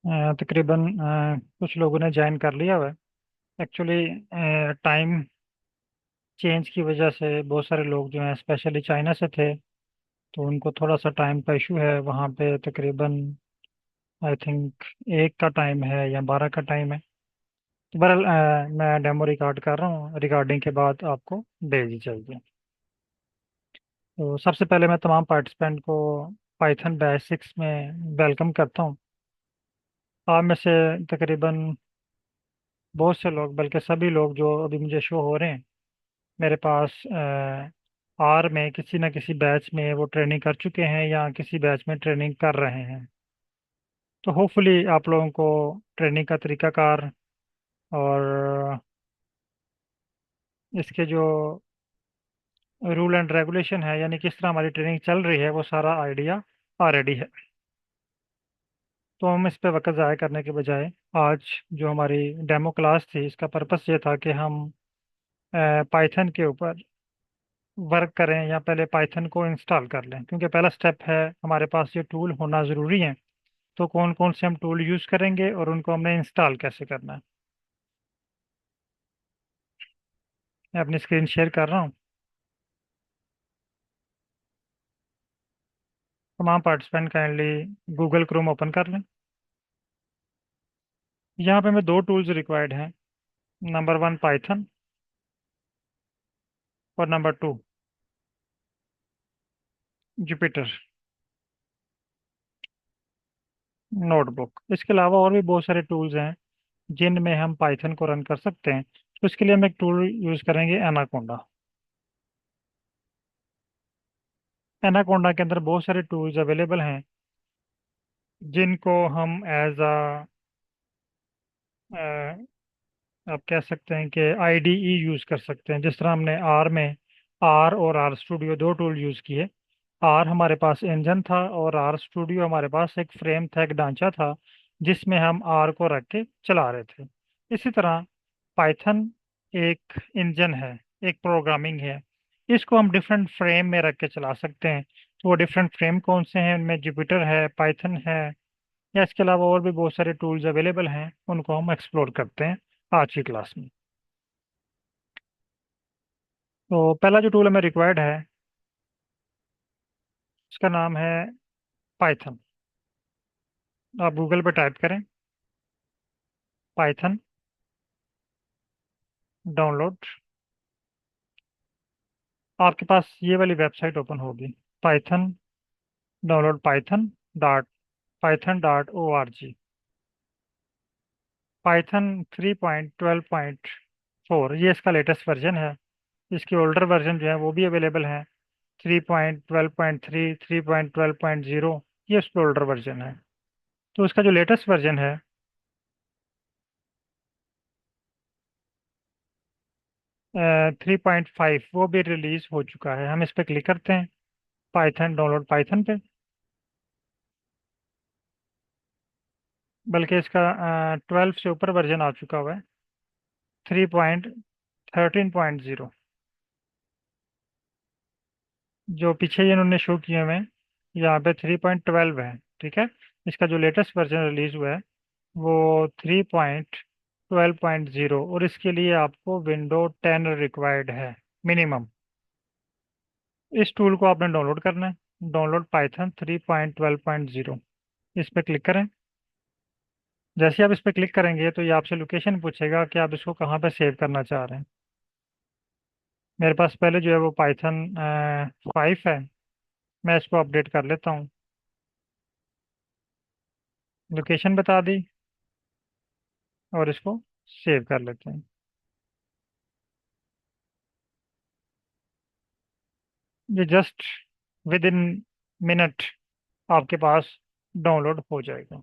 तकरीबन कुछ लोगों ने ज्वाइन कर लिया हुआ है। एक्चुअली टाइम चेंज की वजह से बहुत सारे लोग जो हैं स्पेशली चाइना से थे, तो उनको थोड़ा सा टाइम का इशू है वहाँ पे। तकरीबन आई थिंक 1 का टाइम है या 12 का टाइम है। तो बहरहाल मैं डेमो रिकॉर्ड कर रहा हूँ, रिकॉर्डिंग के बाद आपको भेज दी जाएगी। तो सबसे पहले मैं तमाम पार्टिसिपेंट को पाइथन बेसिक्स में वेलकम करता हूँ। आप में से तकरीबन बहुत से लोग, बल्कि सभी लोग जो अभी मुझे शो हो रहे हैं, मेरे पास आर में किसी न किसी बैच में वो ट्रेनिंग कर चुके हैं या किसी बैच में ट्रेनिंग कर रहे हैं। तो होपफुली आप लोगों को ट्रेनिंग का तरीकाकार और इसके जो रूल एंड रेगुलेशन है, यानी किस तरह हमारी ट्रेनिंग चल रही है, वो सारा आइडिया ऑलरेडी है। तो हम इस पे वक्त ज़ाया करने के बजाय आज जो हमारी डेमो क्लास थी, इसका पर्पस ये था कि हम पाइथन के ऊपर वर्क करें या पहले पाइथन को इंस्टॉल कर लें, क्योंकि पहला स्टेप है हमारे पास ये टूल होना ज़रूरी है। तो कौन कौन से हम टूल यूज़ करेंगे और उनको हमने इंस्टॉल कैसे करना है। मैं अपनी स्क्रीन शेयर कर रहा हूँ। तमाम participant kindly Google Chrome open कर लें। यहाँ पे हमें दो टूल्स रिक्वायर्ड हैं। नंबर 1 पाइथन और नंबर 2 जुपिटर नोटबुक। इसके अलावा और भी बहुत सारे टूल्स हैं जिनमें हम पाइथन को रन कर सकते हैं। तो इसके लिए हम एक टूल यूज़ करेंगे, एनाकोंडा। एनाकोंडा के अंदर बहुत सारे टूल्स अवेलेबल हैं जिनको हम एज आप कह सकते हैं कि आईडीई यूज़ कर सकते हैं। जिस तरह हमने आर में आर और आर स्टूडियो दो टूल यूज़ किए। आर हमारे पास इंजन था और आर स्टूडियो हमारे पास एक फ्रेम था, एक ढांचा था जिसमें हम आर को रख के चला रहे थे। इसी तरह पाइथन एक इंजन है, एक प्रोग्रामिंग है। इसको हम डिफरेंट फ्रेम में रख के चला सकते हैं। तो वो डिफरेंट फ्रेम कौन से हैं, उनमें जुपिटर है, पाइथन है, या इसके अलावा और भी बहुत सारे टूल्स अवेलेबल हैं, उनको हम एक्सप्लोर करते हैं आज की क्लास में। तो पहला जो टूल हमें रिक्वायर्ड है, उसका नाम है पाइथन। आप गूगल पे टाइप करें पाइथन डाउनलोड। आपके पास ये वाली वेबसाइट ओपन होगी, Python download Python O R G. Python 3.12.4 ये इसका लेटेस्ट वर्जन है। इसकी ओल्डर वर्जन जो है वो भी अवेलेबल है, 3.12.3, 3.12.0। ये उसका ओल्डर वर्जन है। तो उसका जो लेटेस्ट वर्जन है 3.5, वो भी रिलीज हो चुका है। हम इस पर क्लिक करते हैं, पाइथन डाउनलोड पाइथन पे। बल्कि इसका 12 से ऊपर वर्जन आ चुका हुआ है, 3.13.0। जो पीछे ये इन्होंने शो किए हुए हैं, यहाँ पे 3.12 है। ठीक है। इसका जो लेटेस्ट वर्जन रिलीज हुआ है वो 3.12.0, और इसके लिए आपको विंडो 10 रिक्वायर्ड है मिनिमम। इस टूल को आपने डाउनलोड करना है, डाउनलोड पाइथन 3.12.0। इस पर क्लिक करें। जैसे आप इस पर क्लिक करेंगे तो ये आपसे लोकेशन पूछेगा कि आप इसको कहाँ पे सेव करना चाह रहे हैं। मेरे पास पहले जो है वो पाइथन 5 है। मैं इसको अपडेट कर लेता हूँ, लोकेशन बता दी, और इसको सेव कर लेते हैं। ये जस्ट विद इन मिनट आपके पास डाउनलोड हो जाएगा।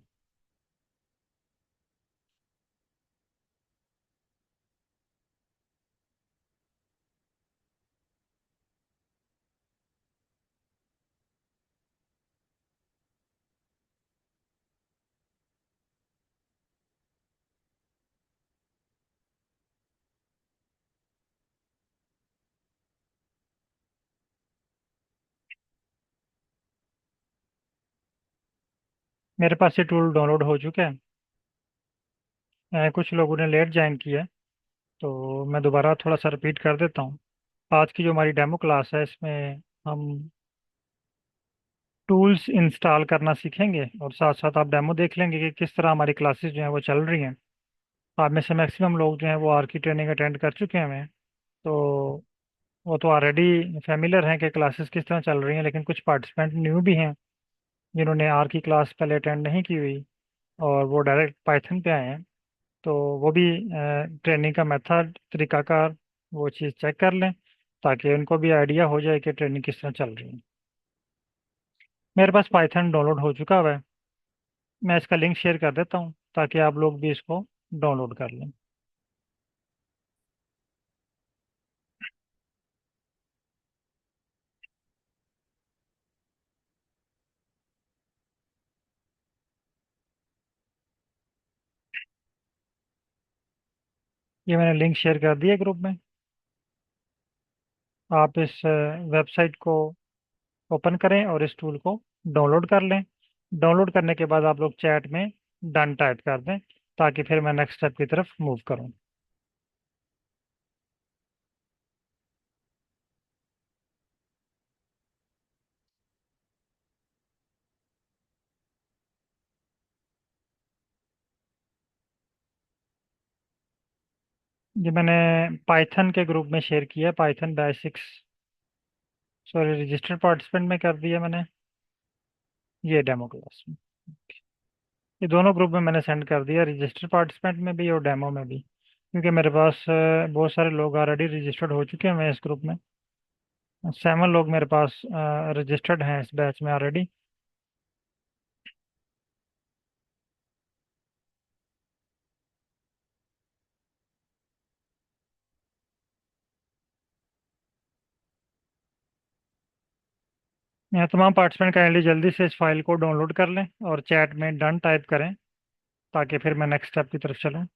मेरे पास ये टूल डाउनलोड हो चुका है। कुछ लोगों ने लेट ज्वाइन किया है, तो मैं दोबारा थोड़ा सा रिपीट कर देता हूँ। आज की जो हमारी डेमो क्लास है, इसमें हम टूल्स इंस्टॉल करना सीखेंगे, और साथ साथ आप डेमो देख लेंगे कि किस तरह हमारी क्लासेस जो हैं वो चल रही हैं। आप में से मैक्सिमम लोग जो हैं वो आर की ट्रेनिंग अटेंड कर चुके हैं, तो वो तो ऑलरेडी फेमिलियर हैं कि क्लासेस किस तरह चल रही हैं। लेकिन कुछ पार्टिसिपेंट न्यू भी हैं जिन्होंने आर की क्लास पहले अटेंड नहीं की हुई, और वो डायरेक्ट पाइथन पे आए हैं। तो वो भी ट्रेनिंग का मेथड, तरीकाकार, वो चीज़ चेक कर लें, ताकि उनको भी आइडिया हो जाए कि ट्रेनिंग किस तरह चल रही है। मेरे पास पाइथन डाउनलोड हो चुका हुआ है। मैं इसका लिंक शेयर कर देता हूँ ताकि आप लोग भी इसको डाउनलोड कर लें। ये मैंने लिंक शेयर कर दिया ग्रुप में। आप इस वेबसाइट को ओपन करें और इस टूल को डाउनलोड कर लें। डाउनलोड करने के बाद आप लोग चैट में डन टाइप कर दें, ताकि फिर मैं नेक्स्ट स्टेप की तरफ मूव करूं। ये मैंने पाइथन के ग्रुप में शेयर किया, Python basics, sorry, registered participant में कर दिया मैंने, ये डेमो क्लास में। ये दोनों ग्रुप में मैंने सेंड कर दिया, रजिस्टर्ड पार्टिसिपेंट में भी और डेमो में भी, क्योंकि मेरे पास बहुत सारे लोग ऑलरेडी रजिस्टर्ड हो चुके हैं इस ग्रुप में। 7 लोग मेरे पास रजिस्टर्ड हैं इस बैच में ऑलरेडी। तमाम पार्टिसिपेंट काइंडली जल्दी से इस फाइल को डाउनलोड कर लें और चैट में डन टाइप करें, ताकि फिर मैं नेक्स्ट स्टेप की तरफ चलूँ।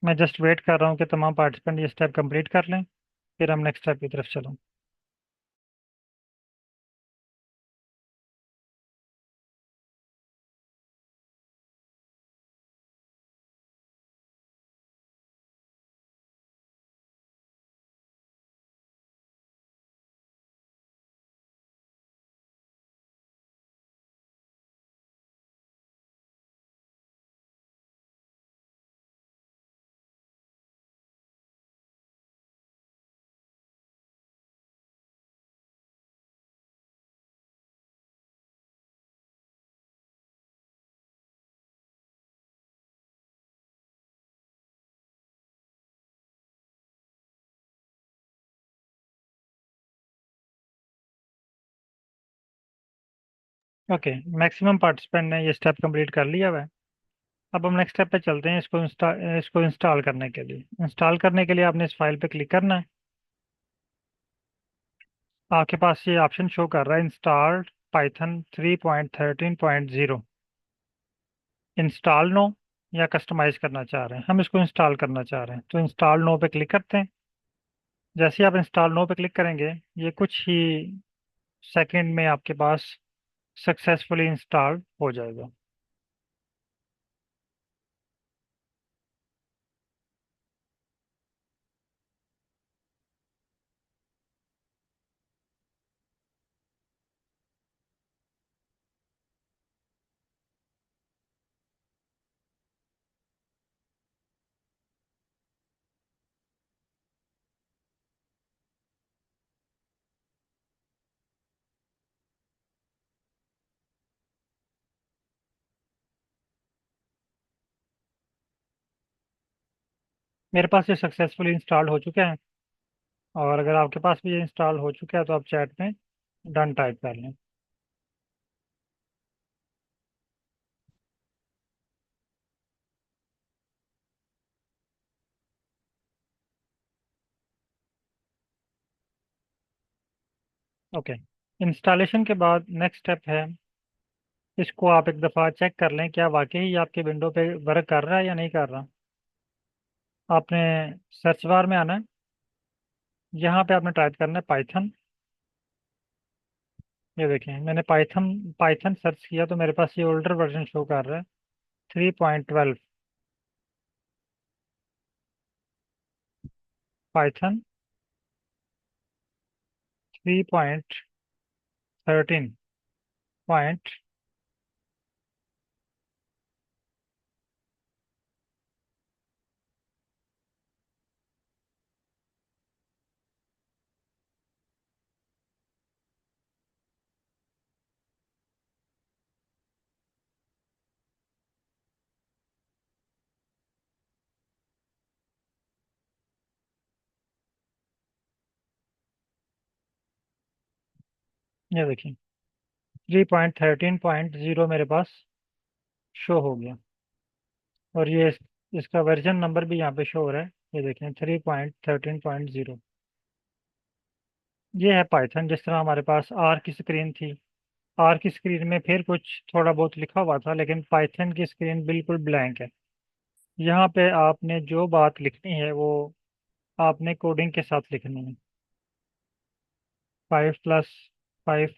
मैं जस्ट वेट कर रहा हूँ कि तमाम पार्टिसिपेंट ये स्टेप कंप्लीट कर लें, फिर हम नेक्स्ट स्टेप की तरफ चलें। ओके, मैक्सिमम पार्टिसिपेंट ने ये स्टेप कंप्लीट कर लिया हुआ है। अब हम नेक्स्ट स्टेप पे चलते हैं, इसको इंस्टॉल करने के लिए। इंस्टॉल करने के लिए आपने इस फाइल पे क्लिक करना है। आपके पास ये ऑप्शन शो कर रहा है, इंस्टॉल्ड पाइथन 3.13.0। इंस्टॉल नो या कस्टमाइज करना चाह रहे हैं, हम इसको इंस्टॉल करना चाह रहे हैं, तो इंस्टॉल नो पे क्लिक करते हैं। जैसे ही आप इंस्टॉल नो पे क्लिक करेंगे, ये कुछ ही सेकंड में आपके पास सक्सेसफुली इंस्टॉल हो जाएगा। मेरे पास ये सक्सेसफुली इंस्टॉल हो चुका है, और अगर आपके पास भी ये इंस्टॉल हो चुका है तो आप चैट में डन टाइप कर लें। ओके। इंस्टॉलेशन के बाद नेक्स्ट स्टेप है, इसको आप एक दफ़ा चेक कर लें क्या वाकई आपके विंडो पे वर्क कर रहा है या नहीं कर रहा। आपने सर्च बार में आना है, यहाँ पे आपने टाइप करना है पाइथन। ये देखें मैंने पाइथन पाइथन सर्च किया तो मेरे पास ये ओल्डर वर्जन शो कर रहा है, 3.12। Python 3.13 point. ये देखिए 3.13.0 मेरे पास शो हो गया। और ये इसका वर्जन नंबर भी यहाँ पे शो हो रहा है, ये देखें 3.13.0। ये है पाइथन। जिस तरह हमारे पास आर की स्क्रीन थी, आर की स्क्रीन में फिर कुछ थोड़ा बहुत लिखा हुआ था, लेकिन पाइथन की स्क्रीन बिल्कुल ब्लैंक है। यहाँ पे आपने जो बात लिखनी है वो आपने कोडिंग के साथ लिखनी है। 5+5।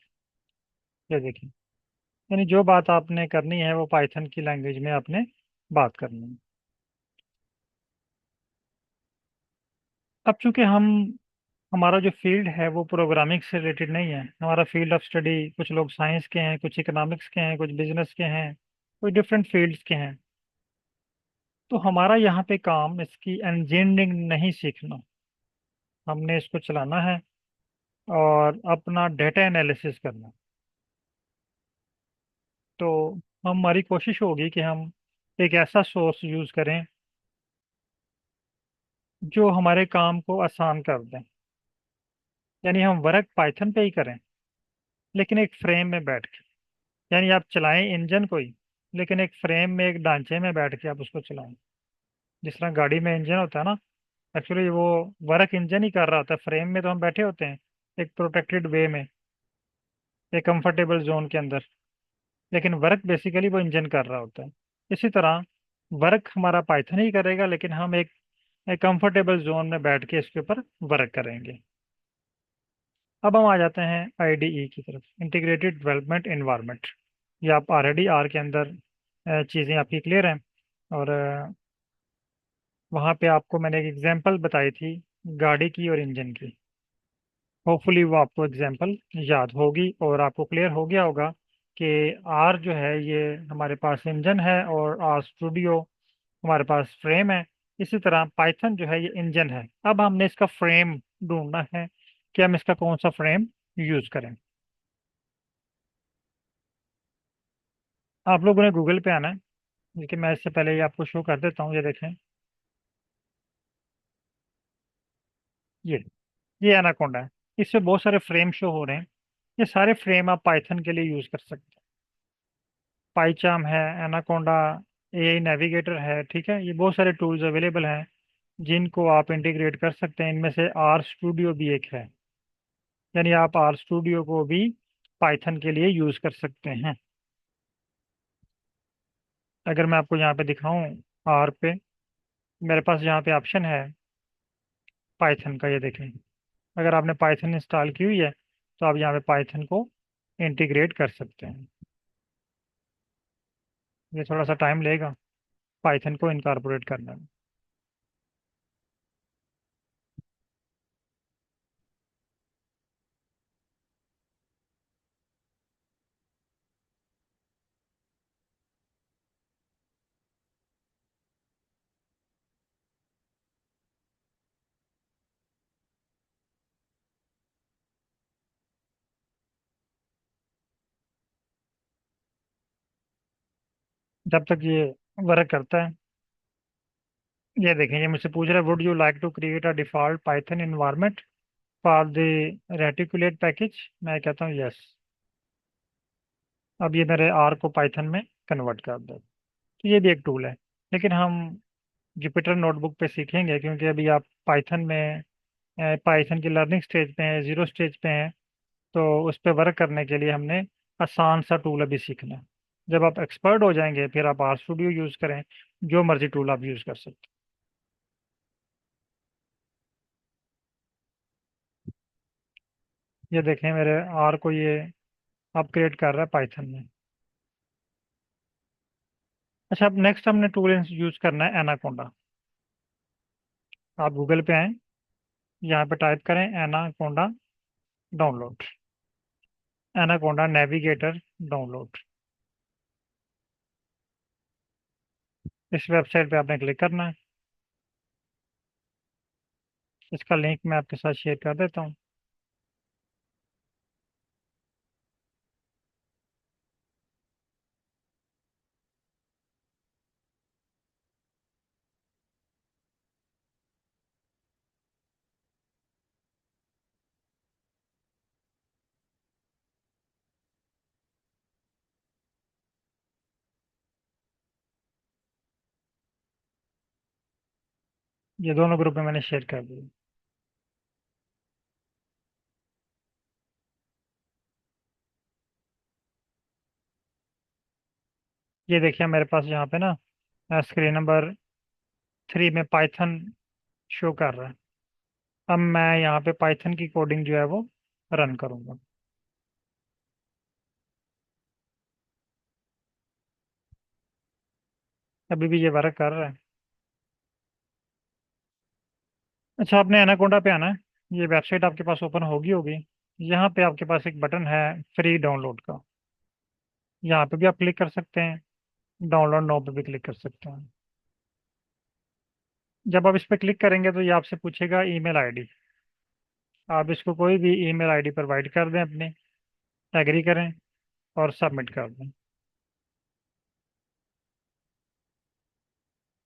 ये देखिए, यानी जो बात आपने करनी है वो पाइथन की लैंग्वेज में आपने बात करनी है। अब चूंकि हमारा जो फील्ड है वो प्रोग्रामिंग से रिलेटेड नहीं है, हमारा फील्ड ऑफ स्टडी कुछ लोग साइंस के हैं, कुछ इकोनॉमिक्स के हैं, कुछ बिजनेस के हैं, कुछ डिफरेंट फील्ड्स के हैं। तो हमारा यहाँ पे काम इसकी इंजीनियरिंग नहीं सीखना, हमने इसको चलाना है और अपना डेटा एनालिसिस करना। तो हमारी कोशिश होगी कि हम एक ऐसा सोर्स यूज़ करें जो हमारे काम को आसान कर दें। यानी हम वर्क पाइथन पे ही करें, लेकिन एक फ्रेम में बैठ के। यानी आप चलाएं इंजन कोई, लेकिन एक फ्रेम में, एक ढांचे में बैठ के आप उसको चलाएं। जिस तरह गाड़ी में इंजन होता है ना, एक्चुअली वो वर्क इंजन ही कर रहा होता है, फ्रेम में तो हम बैठे होते हैं एक प्रोटेक्टेड वे में, एक कंफर्टेबल जोन के अंदर, लेकिन वर्क बेसिकली वो इंजन कर रहा होता है। इसी तरह वर्क हमारा पाइथन ही करेगा, लेकिन हम एक कंफर्टेबल जोन में बैठ के इसके ऊपर वर्क करेंगे। अब हम आ जाते हैं आईडीई की तरफ, इंटीग्रेटेड डेवलपमेंट एनवायरनमेंट। ये आप ऑलरेडी आर के अंदर चीज़ें आपकी क्लियर हैं। और वहाँ पे आपको मैंने एक एग्जांपल बताई थी गाड़ी की और इंजन की। होपफुली वो आपको एग्जांपल याद होगी और आपको क्लियर हो गया होगा कि आर जो है ये हमारे पास इंजन है और आर स्टूडियो हमारे पास फ्रेम है। इसी तरह पाइथन जो है ये इंजन है। अब हमने इसका फ्रेम ढूंढना है कि हम इसका कौन सा फ्रेम यूज करें। आप लोगों ने गूगल पे आना है, लेकिन मैं इससे पहले ये आपको शो कर देता हूँ। ये देखें, ये ये एनाकोंडा है। इससे बहुत सारे फ्रेम शो हो रहे हैं। ये सारे फ्रेम आप पाइथन के लिए यूज कर सकते हैं। पाइचाम है, एनाकोंडा, एआई नेविगेटर है, ठीक है। ये बहुत सारे टूल्स अवेलेबल हैं जिनको आप इंटीग्रेट कर सकते हैं। इनमें से आर स्टूडियो भी एक है, यानी आप आर स्टूडियो को भी पाइथन के लिए यूज कर सकते हैं। अगर मैं आपको यहाँ पे दिखाऊं आर पे, मेरे पास यहाँ पे ऑप्शन है पाइथन का। ये देखें, अगर आपने पाइथन इंस्टॉल की हुई है तो आप यहाँ पे पाइथन को इंटीग्रेट कर सकते हैं। ये थोड़ा सा टाइम लेगा पाइथन को इनकारपोरेट करने में। जब तक ये वर्क करता है, ये देखें, ये मुझसे पूछ रहा है would you like to create a default Python environment for the reticulate package. मैं कहता हूँ यस। अब ये मेरे आर को पाइथन में कन्वर्ट कर दो। तो ये भी एक टूल है, लेकिन हम जुपिटर नोटबुक पे सीखेंगे, क्योंकि अभी आप पाइथन में पाइथन की लर्निंग स्टेज पे हैं, जीरो स्टेज पे हैं। तो उस पर वर्क करने के लिए हमने आसान सा टूल अभी सीखना है। जब आप एक्सपर्ट हो जाएंगे फिर आप आर स्टूडियो यूज़ करें, जो मर्जी टूल आप यूज़ कर सकते हैं। ये देखें मेरे आर को ये अपग्रेड कर रहा है पाइथन में। अच्छा, अब नेक्स्ट हमने टूल यूज़ करना है एनाकोंडा। आप गूगल पे आए, यहाँ पे टाइप करें anaconda download, anaconda navigator download. इस वेबसाइट पे आपने क्लिक करना है। इसका लिंक मैं आपके साथ शेयर कर देता हूँ। ये दोनों ग्रुप में मैंने शेयर कर दिया। ये देखिए मेरे पास यहाँ पे ना स्क्रीन नंबर 3 में पाइथन शो कर रहा है। अब मैं यहाँ पे पाइथन की कोडिंग जो है वो रन करूँगा। अभी भी ये वर्क कर रहा है। अच्छा, आपने एनाकोंडा पे आना है। ये वेबसाइट आपके पास ओपन होगी होगी। यहाँ पे आपके पास एक बटन है फ्री डाउनलोड का। यहाँ पे भी आप क्लिक कर सकते हैं, डाउनलोड नो पे भी क्लिक कर सकते हैं। जब आप इस पे क्लिक करेंगे तो ये आपसे पूछेगा ईमेल आईडी। आप इसको कोई भी ईमेल आईडी प्रोवाइड कर दें अपनी, एग्री करें और सबमिट कर दें।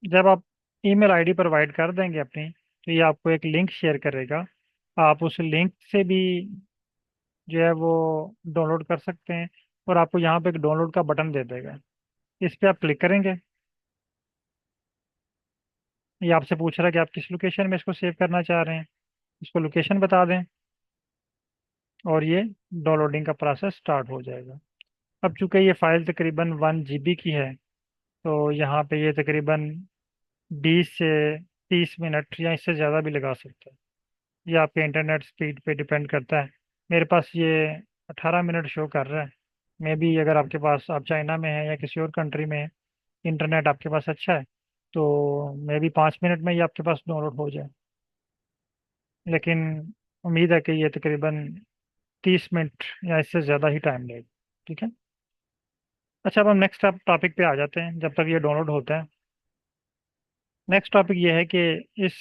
जब आप ईमेल आईडी प्रोवाइड कर देंगे अपनी, तो ये आपको एक लिंक शेयर करेगा। आप उस लिंक से भी जो है वो डाउनलोड कर सकते हैं। और आपको यहाँ पे एक डाउनलोड का बटन दे देगा। इस पे आप क्लिक करेंगे। ये आपसे पूछ रहा है कि आप किस लोकेशन में इसको सेव करना चाह रहे हैं। इसको लोकेशन बता दें और ये डाउनलोडिंग का प्रोसेस स्टार्ट हो जाएगा। अब चूंकि ये फाइल तकरीबन 1 GB की है, तो यहाँ पे ये तकरीबन 20 से 30 मिनट या इससे ज़्यादा भी लगा सकते हैं। ये आपके इंटरनेट स्पीड पे डिपेंड करता है। मेरे पास ये 18 मिनट शो कर रहा है। मे बी अगर आपके पास, आप चाइना में है या किसी और कंट्री में है, इंटरनेट आपके पास अच्छा है, तो मे बी 5 मिनट में ये आपके पास डाउनलोड हो जाए। लेकिन उम्मीद है कि ये तकरीबन 30 मिनट या इससे ज़्यादा ही टाइम लेगा। ठीक है। अच्छा, अब हम नेक्स्ट टॉपिक पे आ जाते हैं जब तक ये डाउनलोड होता है। नेक्स्ट टॉपिक ये है कि इस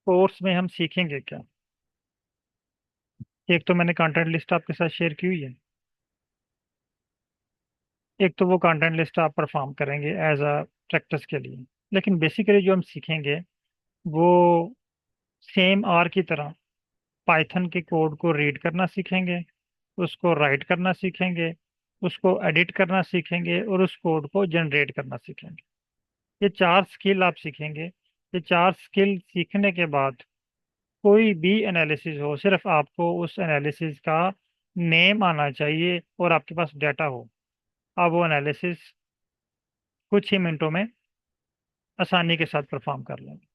कोर्स में हम सीखेंगे क्या। एक तो मैंने कंटेंट लिस्ट आपके साथ शेयर की हुई है। एक तो वो कंटेंट लिस्ट आप परफॉर्म करेंगे एज अ प्रैक्टिस के लिए। लेकिन बेसिकली जो हम सीखेंगे वो सेम आर की तरह पाइथन के कोड को रीड करना सीखेंगे, उसको राइट करना सीखेंगे, उसको एडिट करना सीखेंगे और उस कोड को जनरेट करना सीखेंगे। ये 4 स्किल आप सीखेंगे। ये 4 स्किल सीखने के बाद कोई भी एनालिसिस हो, सिर्फ आपको उस एनालिसिस का नेम आना चाहिए और आपके पास डाटा हो। आप वो एनालिसिस कुछ ही मिनटों में आसानी के साथ परफॉर्म कर लेंगे।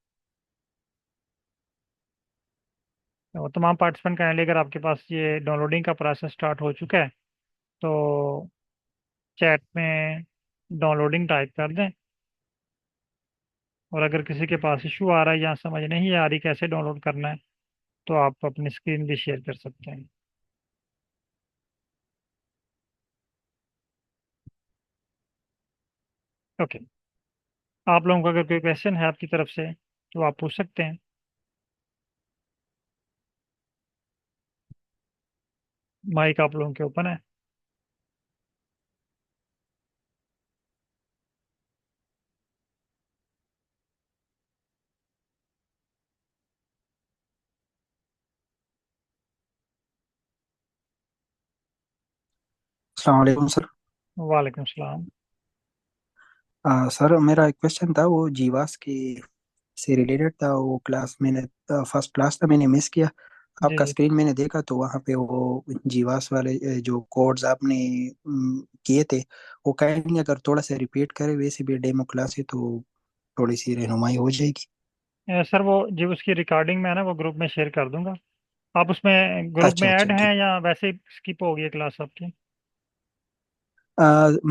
तो तमाम पार्टिसिपेंट कहने लगे, अगर आपके पास ये डाउनलोडिंग का प्रोसेस स्टार्ट हो चुका है तो चैट में डाउनलोडिंग टाइप कर दें। और अगर किसी के पास इशू आ रहा है या समझ नहीं आ रही कैसे डाउनलोड करना है, तो आप अपनी स्क्रीन भी शेयर कर सकते हैं। ओके। आप लोगों का अगर कोई क्वेश्चन है आपकी तरफ से तो आप पूछ सकते हैं। माइक आप लोगों के ओपन है। अस्सलाम वालेकुम सर। वालेकुम सलाम। सर मेरा एक क्वेश्चन था, वो जीवास की से रिलेटेड था। वो क्लास मैंने फर्स्ट क्लास था, मैंने मिस किया। जी आपका जी। स्क्रीन मैंने देखा तो वहाँ पे वो जीवास वाले जो कोड्स आपने किए थे, वो कहीं अगर थोड़ा सा रिपीट करें वैसे भी डेमो क्लास है तो थोड़ी सी रहनुमाई हो जाएगी। सर वो जो उसकी रिकॉर्डिंग में है ना, वो ग्रुप में शेयर कर दूंगा। आप उसमें ग्रुप में अच्छा अच्छा ऐड ठीक। हैं या वैसे ही स्किप हो गई क्लास आपकी?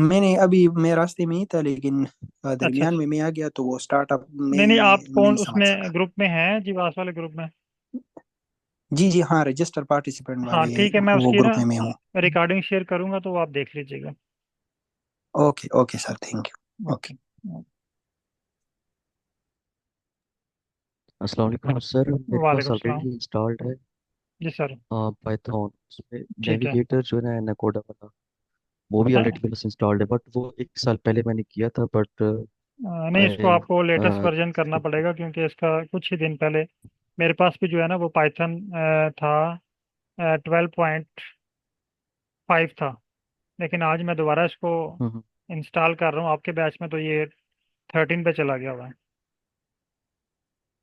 मैंने अभी मैं रास्ते में ही था, लेकिन अच्छा दरमियान अच्छा। में मैं आ गया तो वो स्टार्टअप में नहीं नहीं, आप नहीं कौन समझ उसमें सका। ग्रुप में हैं, जीवास वाले ग्रुप में? जी जी हाँ, रजिस्टर पार्टिसिपेंट हाँ वाले ठीक है, मैं वो उसकी ना ग्रुप में मैं हूँ। रिकॉर्डिंग शेयर करूंगा तो वो आप देख लीजिएगा। Okay okay sir, thank you. Okay. Okay. अस्सलाम वालेकुम सर, मेरे पास वालेकुम सलाम। ऑलरेडी इंस्टॉल्ड है जी सर। पाइथन। उसमें ठीक है। नेविगेटर जो है ना नकोडा वाला, वो भी है ऑलरेडी मेरे पास इंस्टॉल्ड है, बट वो 1 साल पहले मैंने किया था। बट नहीं, इसको आई आपको लेटेस्ट वर्जन करना पड़ेगा क्योंकि इसका कुछ ही दिन पहले मेरे पास भी जो है ना वो पाइथन था, 12.5 था। लेकिन आज मैं दोबारा इसको इंस्टॉल कर रहा हूँ, आपके बैच में तो ये 13 पे चला गया हुआ है।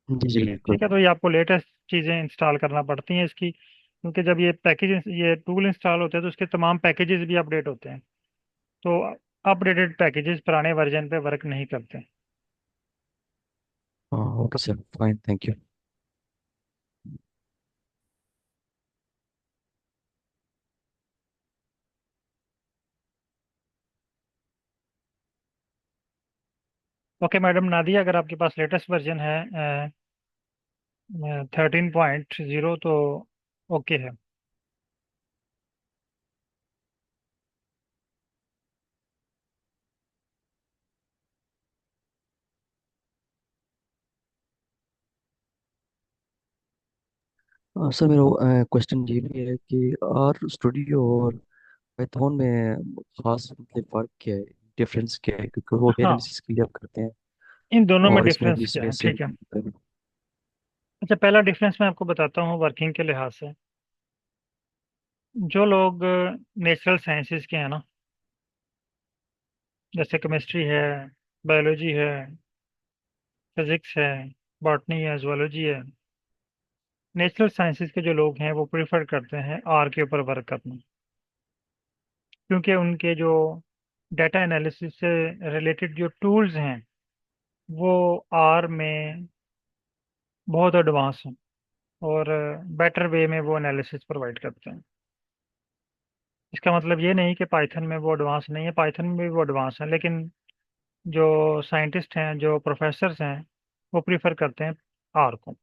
जी जी बिल्कुल। ठीक है, तो ये आपको लेटेस्ट चीज़ें इंस्टॉल करना पड़ती हैं इसकी, क्योंकि जब ये पैकेज ये टूल इंस्टॉल होते हैं तो उसके तमाम पैकेजेस भी अपडेट होते हैं। तो अपडेटेड पैकेजेस पुराने वर्जन पे वर्क नहीं करते। हाँ okay sir, fine, thank you. Okay madam Nadia, अगर आपके पास लेटेस्ट वर्जन है 13.0 तो ओके है। सर मेरा क्वेश्चन ये भी है कि आर स्टूडियो और पाइथन में खास मतलब फर्क क्या है, डिफरेंस क्या है, क्योंकि वो भी हाँ, एनालिसिस के लिए आप करते हैं इन दोनों में और इसमें भी डिफरेंस क्या इसमें है, सेम। ठीक है। अच्छा, पहला डिफरेंस मैं आपको बताता हूँ वर्किंग के लिहाज से। जो लोग नेचुरल साइंसेज के हैं ना, जैसे केमिस्ट्री है, बायोलॉजी है, फिजिक्स है, बॉटनी है, जूलॉजी है, नेचुरल साइंसेज के जो लोग हैं वो प्रेफर करते हैं आर के ऊपर वर्क करना, क्योंकि उनके जो डाटा एनालिसिस से रिलेटेड जो टूल्स हैं वो आर में बहुत एडवांस हैं और बेटर वे में वो एनालिसिस प्रोवाइड करते हैं। इसका मतलब ये नहीं कि पाइथन में वो एडवांस नहीं है, पाइथन में भी वो एडवांस है, लेकिन जो साइंटिस्ट हैं, जो प्रोफेसर्स हैं, वो प्रीफर करते हैं आर को।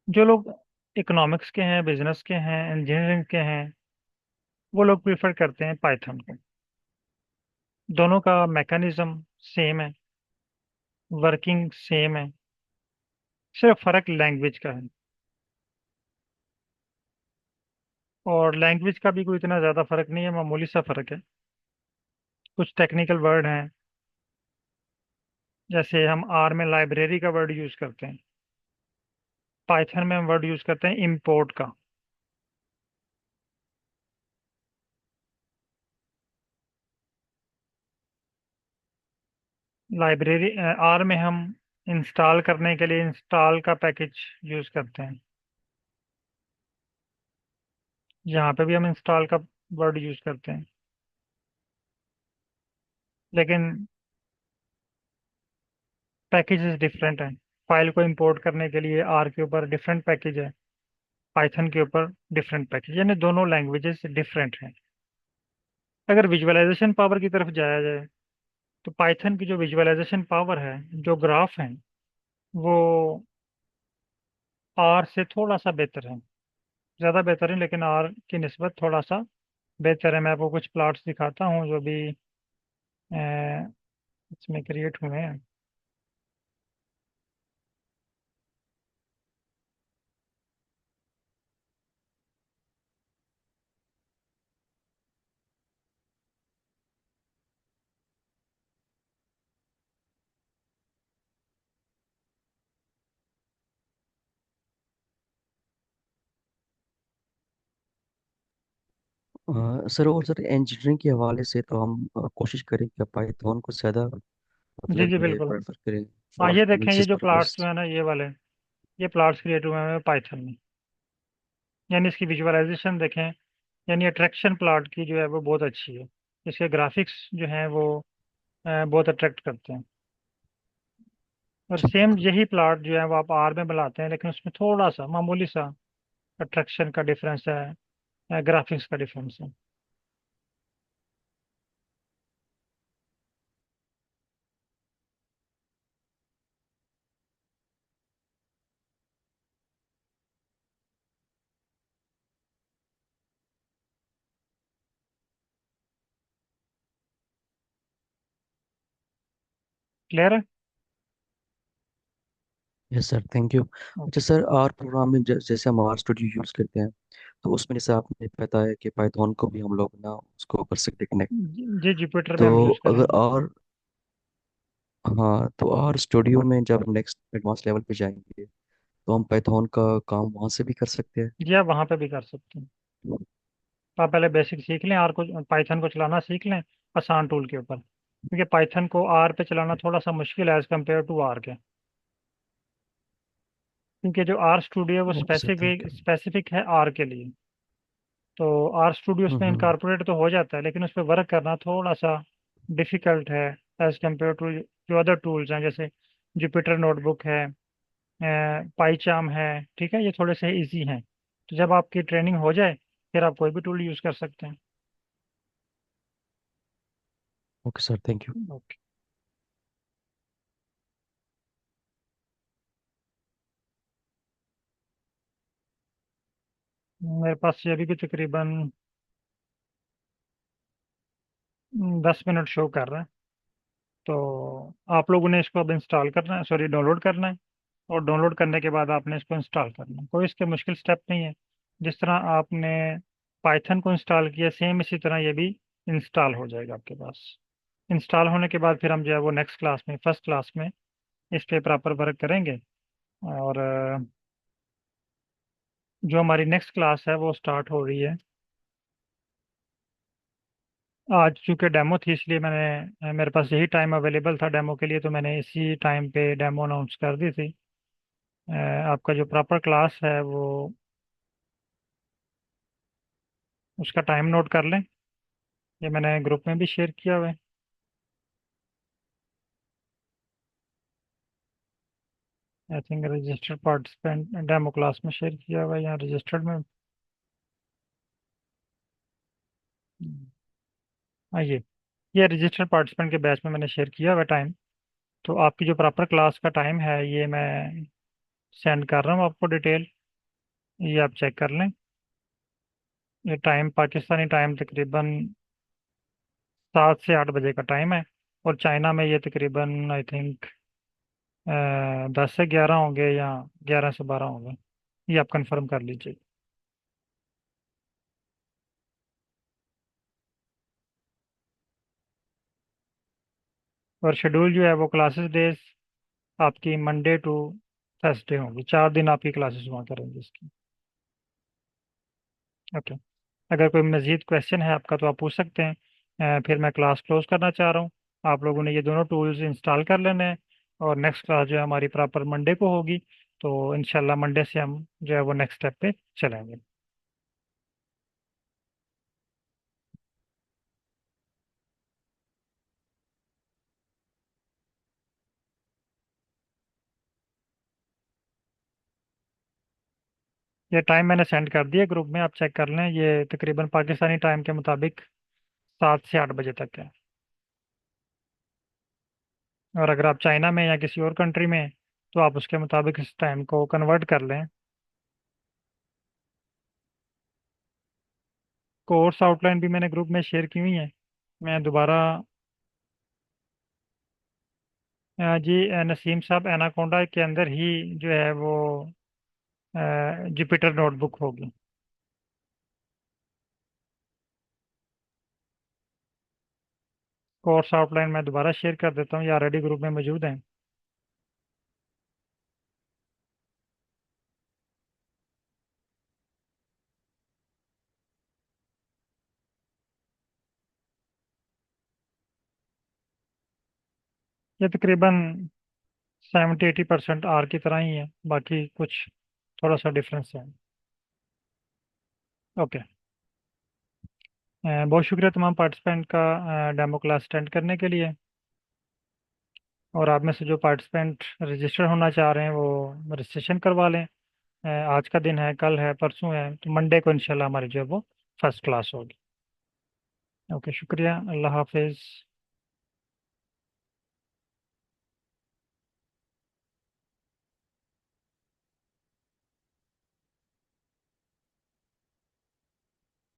जो लोग इकोनॉमिक्स के हैं, बिजनेस के हैं, इंजीनियरिंग के हैं, वो लोग प्रीफर करते हैं पाइथन को। दोनों का मैकेनिज्म सेम है, वर्किंग सेम है, सिर्फ फर्क लैंग्वेज का है। और लैंग्वेज का भी कोई इतना ज़्यादा फर्क नहीं है, मामूली सा फर्क है। कुछ टेक्निकल वर्ड हैं, जैसे हम आर में लाइब्रेरी का वर्ड यूज़ करते हैं, पाइथन में हम वर्ड यूज़ करते हैं इंपोर्ट का। लाइब्रेरी आर में हम इंस्टॉल करने के लिए इंस्टॉल का पैकेज यूज़ करते हैं, यहाँ पे भी हम इंस्टॉल का वर्ड यूज़ करते हैं। लेकिन पैकेजेस डिफरेंट हैं। फाइल को इंपोर्ट करने के लिए आर के ऊपर डिफरेंट पैकेज है, पाइथन के ऊपर डिफरेंट पैकेज, यानी दोनों लैंग्वेजेस डिफरेंट हैं। अगर विजुअलाइजेशन पावर की तरफ जाया जाए तो पाइथन की जो विजुअलाइजेशन पावर है, जो ग्राफ हैं, वो आर से थोड़ा सा बेहतर है। ज़्यादा बेहतर है लेकिन आर की निस्बत थोड़ा सा बेहतर है। मैं आपको कुछ प्लॉट्स दिखाता हूँ जो भी अ, इसमें क्रिएट हुए हैं। सर और सर इंजीनियरिंग के हवाले से तो हम कोशिश करें कि पाइथन को ज़्यादा जी मतलब जी ये बिल्कुल। प्रेफर करें हाँ, फॉर ये देखें, ये एनालिसिस जो प्लॉट्स पर्पस। जो है ना, ये वाले, ये प्लॉट्स क्रिएट हुए हैं पाइथन में। यानी इसकी विजुअलाइजेशन देखें, यानी अट्रैक्शन प्लॉट की जो है वो बहुत अच्छी है। इसके ग्राफिक्स जो हैं वो बहुत अट्रैक्ट करते हैं। और अच्छा। सेम यही प्लॉट जो है वो आप आर में बनाते हैं, लेकिन उसमें थोड़ा सा मामूली सा अट्रैक्शन का डिफरेंस है, ग्राफिक्स का डिफरेंस है। क्लियर है? Yes sir, thank you. अच्छा सर, आर प्रोग्राम में जैसे हम आर स्टूडियो यूज़ करते हैं, तो उसमें जैसे आपने बताया कि पाइथन को भी हम लोग ना उसको कर सकते कनेक्ट। जी जुपिटर में तो हम यूज़ अगर करेंगे। आर, हाँ, तो आर स्टूडियो में जब नेक्स्ट एडवांस लेवल पे जाएंगे तो हम पाइथन का काम वहाँ से भी कर सकते हैं। जी आप वहाँ पे भी कर सकते हैं। तो आप पहले बेसिक सीख लें, आर को पाइथन को चलाना सीख लें आसान टूल के ऊपर, क्योंकि पाइथन को आर पे चलाना थोड़ा सा मुश्किल है एज कम्पेयर टू आर के। क्योंकि जो आर स्टूडियो है वो okay sir, thank specific you. Specific है आर के लिए। तो आर स्टूडियो उसमें हम्म। इनकारपोरेट तो हो जाता है, लेकिन उस पर वर्क करना थोड़ा सा डिफिकल्ट है एज कम्पेयर टू जो अदर टूल्स हैं, जैसे जुपिटर नोटबुक है, पाईचार्म है। ठीक है, ये थोड़े से इजी हैं। तो जब आपकी ट्रेनिंग हो जाए फिर आप कोई भी टूल यूज़ कर सकते हैं। Okay sir, thank you. Okay. मेरे पास ये अभी भी तकरीबन 10 मिनट शो कर रहा है। तो आप लोगों ने इसको अब इंस्टॉल करना है, सॉरी डाउनलोड करना है। और डाउनलोड करने के बाद आपने इसको इंस्टॉल करना है, कोई इसके मुश्किल स्टेप नहीं है। जिस तरह आपने पाइथन को इंस्टॉल किया सेम इसी तरह ये भी इंस्टॉल हो जाएगा आपके पास। इंस्टॉल होने के बाद फिर हम जो है वो नेक्स्ट क्लास में, फर्स्ट क्लास में इस पे प्रॉपर वर्क करेंगे। और जो हमारी नेक्स्ट क्लास है वो स्टार्ट हो रही है आज। चूंकि डेमो थी इसलिए मेरे पास यही टाइम अवेलेबल था डेमो के लिए, तो मैंने इसी टाइम पे डेमो अनाउंस कर दी थी। आपका जो प्रॉपर क्लास है वो उसका टाइम नोट कर लें, ये मैंने ग्रुप में भी शेयर किया हुआ है। I think registered participant demo class में शेयर किया हुआ है, या रजिस्टर्ड में। आइए, ये रजिस्टर्ड पार्टिसिपेंट के बैच में मैंने शेयर किया हुआ टाइम। तो आपकी जो प्रॉपर क्लास का टाइम है ये मैं सेंड कर रहा हूँ आपको डिटेल, ये आप चेक कर लें। ये टाइम पाकिस्तानी टाइम तकरीबन 7 से 8 बजे का टाइम है। और चाइना में ये तकरीबन आई थिंक 10 से 11 होंगे या 11 से 12 होंगे। ये आप कंफर्म कर लीजिए। और शेड्यूल जो है वो क्लासेस डेज आपकी मंडे टू थर्सडे होंगी, 4 दिन आपकी क्लासेस हुआ करेंगी इसकी। ओके। अगर कोई मज़ीद क्वेश्चन है आपका तो आप पूछ सकते हैं। फिर मैं क्लास क्लोज करना चाह रहा हूँ। आप लोगों ने ये दोनों टूल्स इंस्टॉल कर लेने हैं। और नेक्स्ट क्लास जो है हमारी प्रॉपर मंडे को होगी। तो इंशाल्लाह मंडे से हम जो है वो नेक्स्ट स्टेप पे चलेंगे। ये टाइम मैंने सेंड कर दिया ग्रुप में, आप चेक कर लें। ये तकरीबन पाकिस्तानी टाइम के मुताबिक 7 से 8 बजे तक है। और अगर आप चाइना में या किसी और कंट्री में हैं, तो आप उसके मुताबिक इस टाइम को कन्वर्ट कर लें। कोर्स आउटलाइन भी मैंने ग्रुप में शेयर की हुई है। मैं दोबारा जी नसीम साहब, एनाकोंडा के अंदर ही जो है वो जुपिटर नोटबुक होगी। कोर्स आउटलाइन मैं दोबारा शेयर कर देता हूँ, ये ऑलरेडी ग्रुप में मौजूद है। ये तकरीबन 70-80% आर की तरह ही है, बाकी कुछ थोड़ा सा डिफरेंस है। ओके। बहुत शुक्रिया तमाम पार्टिसिपेंट का डेमो क्लास अटेंड करने के लिए। और आप में से जो पार्टिसिपेंट रजिस्टर होना चाह रहे हैं वो रजिस्ट्रेशन करवा लें। आज का दिन है, कल है, परसों है, तो मंडे को इंशाल्लाह हमारी जो है वो फर्स्ट क्लास होगी। ओके, शुक्रिया, अल्लाह हाफिज़।